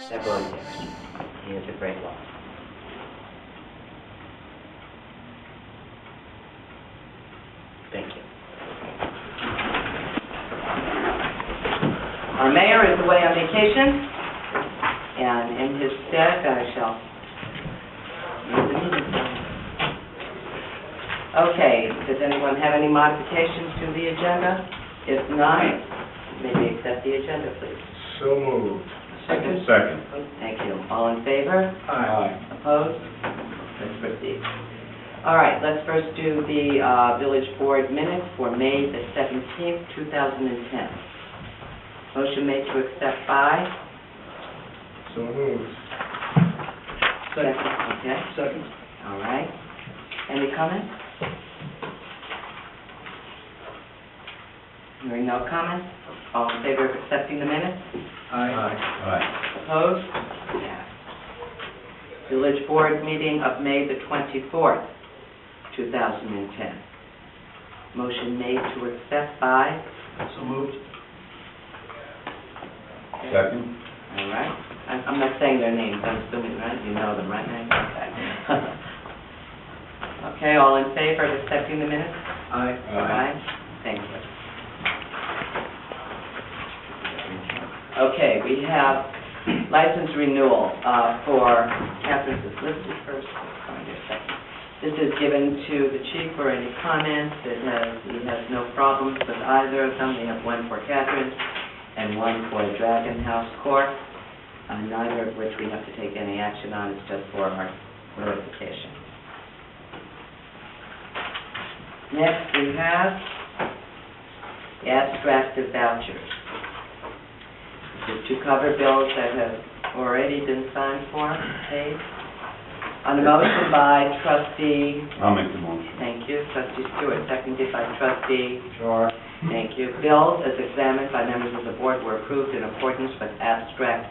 several years. He is a great loss. Thank you. Our mayor is away on vacation, and in his stead, I shall read the meeting. Okay, does anyone have any modifications to the agenda? If not, may we accept the agenda, please? So moved. Second? Second. Thank you. All in favor? Aye. Opposed? Let's proceed. All right, let's first do the village board minutes for May the 17th, 2010. Motion made to accept by? So moved. Second. Okay. Second. All right. Any comments? Hearing no comments, all in favor of accepting the minutes? Aye. Aye. Opposed? Yes. Village board meeting of May the 24th, 2010. Motion made to accept by? So moved. Second. All right. I'm not saying their names, I'm assuming, right? You know them, right? Okay. Okay, all in favor of accepting the minutes? Aye. Aye. Thank you. Okay, we have license renewal for Catherine's listed first. This is given to the chief for any comments. He has no problems with either of them. We have one for Catherine and one for Dragon House Court, neither of which we have to take any action on. It's just for our notification. Next, we have the abstract of vouchers. This is to cover bills that have already been signed for, paid. On a motion by trustee... I'll make the motion. Thank you. Trustee Stewart, seconded by trustee... Sure. Thank you. Bills, as examined by members of the board, were approved in accordance with abstract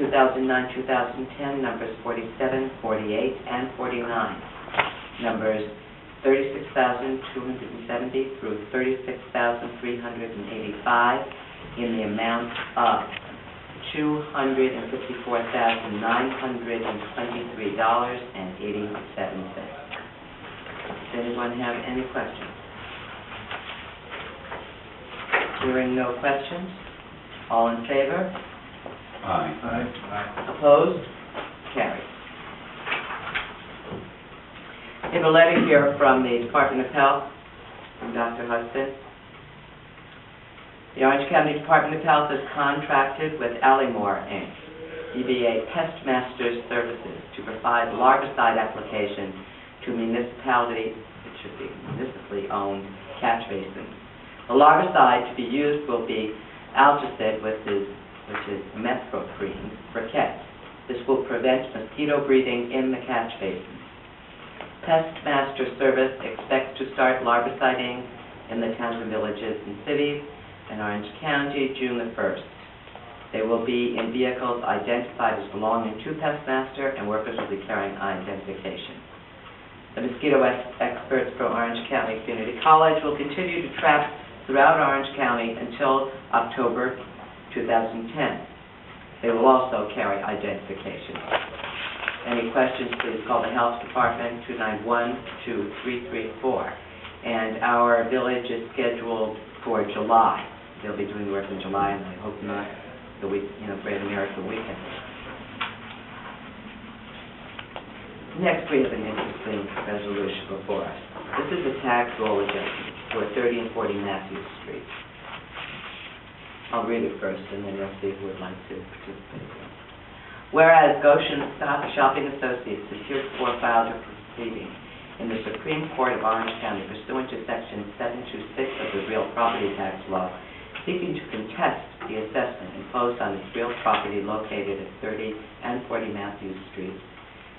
2009-2010, numbers 47, 48, and 49. Numbers 36,270 through 36,385 in the amount of $254,923.87. Does anyone have any questions? Hearing no questions, all in favor? Aye. Aye. Opposed? Carried. We have a letter here from the Department of Health, from Dr. Hudson. The Orange County Department of Health has contracted with Allymore, Inc., DBA Pestmasters Services, to provide larvicide applications to municipality, it should be municipally owned, catch basins. The larvicide to be used will be Algicid, which is methoprene, briquettes. This will prevent mosquito breeding in the catch basin. Pestmaster Service expects to start larviciding in the towns and villages and cities in Orange County June the 1st. They will be in vehicles identified as belonging to Pestmaster, and workers will be carrying identification. The mosquito experts from Orange County Community College will continue to trap throughout Orange County until October 2010. They will also carry identification. Any questions, please call the Health Department, 291-2334. And our village is scheduled for July. They'll be doing the work in July, and I hope not the week, Great American weekend. Next, we have an interesting resolution before us. This is a tax roll adjustment for 30 and 40 Matthews Street. I'll read it first, and then you'll see who would like to participate. Whereas Goshen Shopping Associates is herefore filed a proceeding in the Supreme Court of Orange County pursuant to Section 726 of the Real Property Tax Law, seeking to contest the assessment imposed on its real property located at 30 and 40 Matthews Streets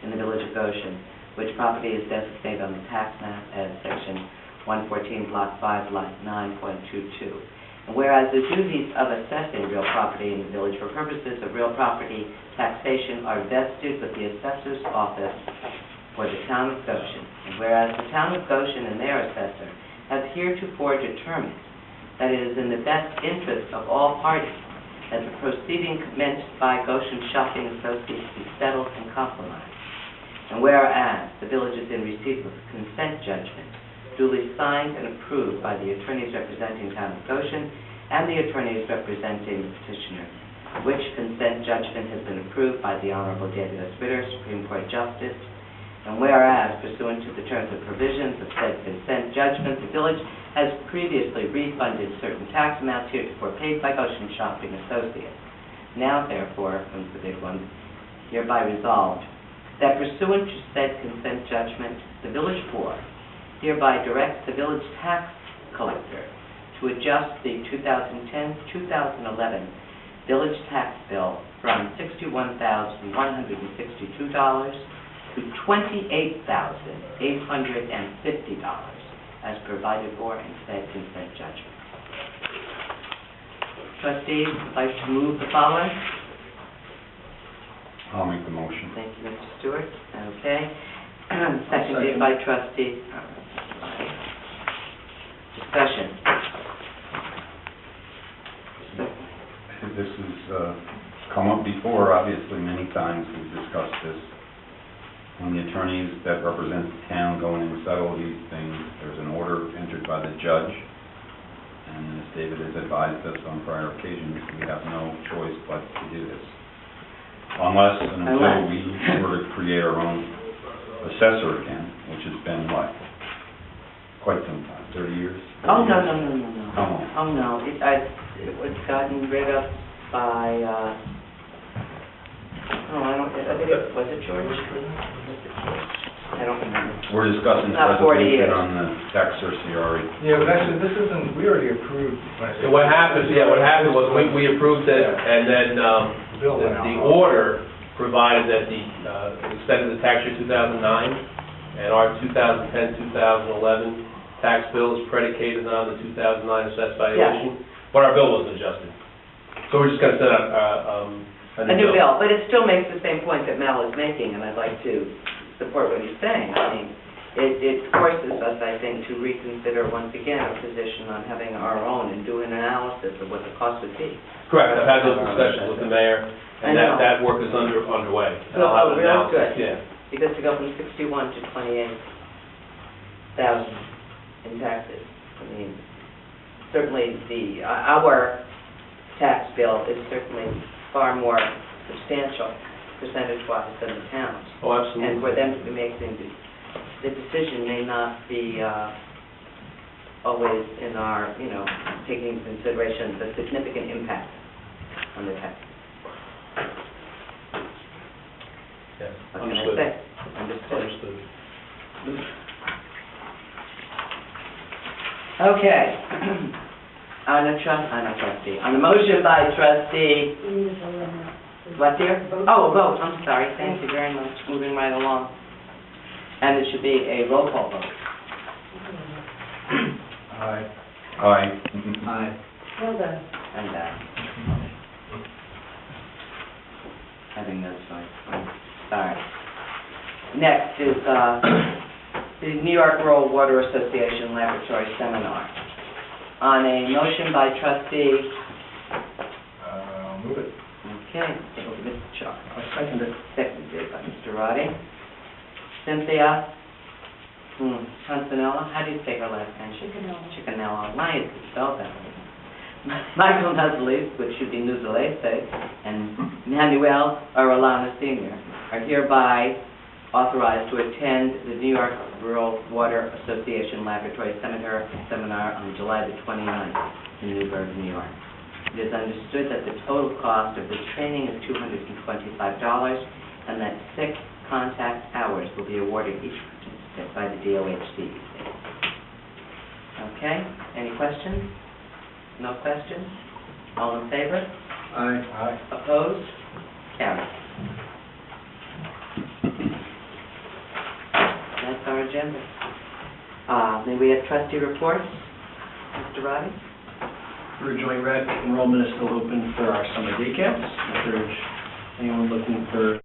in the village of Goshen, which property is designated on the tax map as Section 114, Block 5, Lot 9.22. And whereas the duties of assessing real property in the village for purposes of real property taxation are vested with the assessor's office for the town of Goshen, and whereas the town of Goshen and their assessor have heretofore determined that it is in the best interest of all parties that the proceeding commenced by Goshen Shopping Associates be settled and compromised. And whereas the village is in receipt of a consent judgment duly signed and approved by the attorneys representing Town of Goshen and the attorneys representing the petitioner, which consent judgment has been approved by the Honorable David S. Ritter, Supreme Court Justice. And whereas, pursuant to the terms and provisions of said consent judgment, the village has previously refunded certain tax amounts heretofore paid by Goshen Shopping Associates. Now, therefore, comes the big one, hereby resolved that pursuant to said consent judgment, the village board hereby directs the village tax collector to adjust the 2010-2011 village tax bill from $61,162 to $28,850 as provided for in said consent judgment. Trustees would like to move the following. I'll make the motion. Thank you, Mr. Stewart. Okay. Seconded by trustee. Discussion. This has come up before, obviously, many times. We've discussed this. When the attorneys that represent the town go in and settle these things, there's an order entered by the judge. And as David has advised us on prior occasions, we have no choice but to do this. Unless and until we were to create our own assessor again, which has been, what, quite some time, 30 years? Oh, no. How long? Oh, no. It was gotten rid of by, I think was it George? I don't remember. We're discussing Not 40 resolution years. on the tax certiorari. Yeah, but actually, this isn't, we already approved. What happened was we approved it, and then the order provided that the extended the tax year 2009, and our 2010-2011 tax bill is predicated on the 2009 assessed valuation, but our bill wasn't adjusted. So we're just going to set up a new bill. But it still makes the same point that Mel is making, and I'd like to support what he's saying. I mean, it forces us, I think, to reconsider once again our position on having our own and do an analysis of what the cost would be. Correct. I've had those discussions with the mayor, and that work is underway. So, real good. Yeah. Because to go from 61 to 28,000 in taxes, I mean, certainly our tax bill is certainly far more substantial percentage-wise than the town's. Oh, absolutely. And for them to be making the decision may not be always in our, taking into consideration the significant impact on the tax. Yeah. What can I say? Understood. Okay. On the motion by trustee. What, dear? Oh, a vote. I'm sorry. Thank you very much. Moving right along. And it should be a roll call vote. Aye. Aye. Aye. Well done. And having those votes. Sorry. Next is the New York Rural Water Association Laboratory Seminar. On a motion by trustee. I'll move it. Okay, take over Mr. Chalk. I'll second it. Seconded by Mr. Roddy. Cynthia Constanella, how do you say her last name? Chicanello. Why is it spelled that way? Michael Nuzlese, which should be Nuzlese, and Manuel Arellano Sr. are hereby authorized to attend the New York Rural Water Association Laboratory Seminar on July the 29th in Newburgh, New York. It is understood that the total cost of this training is $225 and that 6 contact hours will be awarded each participant by the DOHC. Okay, any questions? No questions? All in favor? Aye. Aye. Opposed? Carried. That's our agenda. May we have trustee reports? Mr. Roddy? For Joint Rec, enrollment is still open for our summer day camps. If there's anyone looking for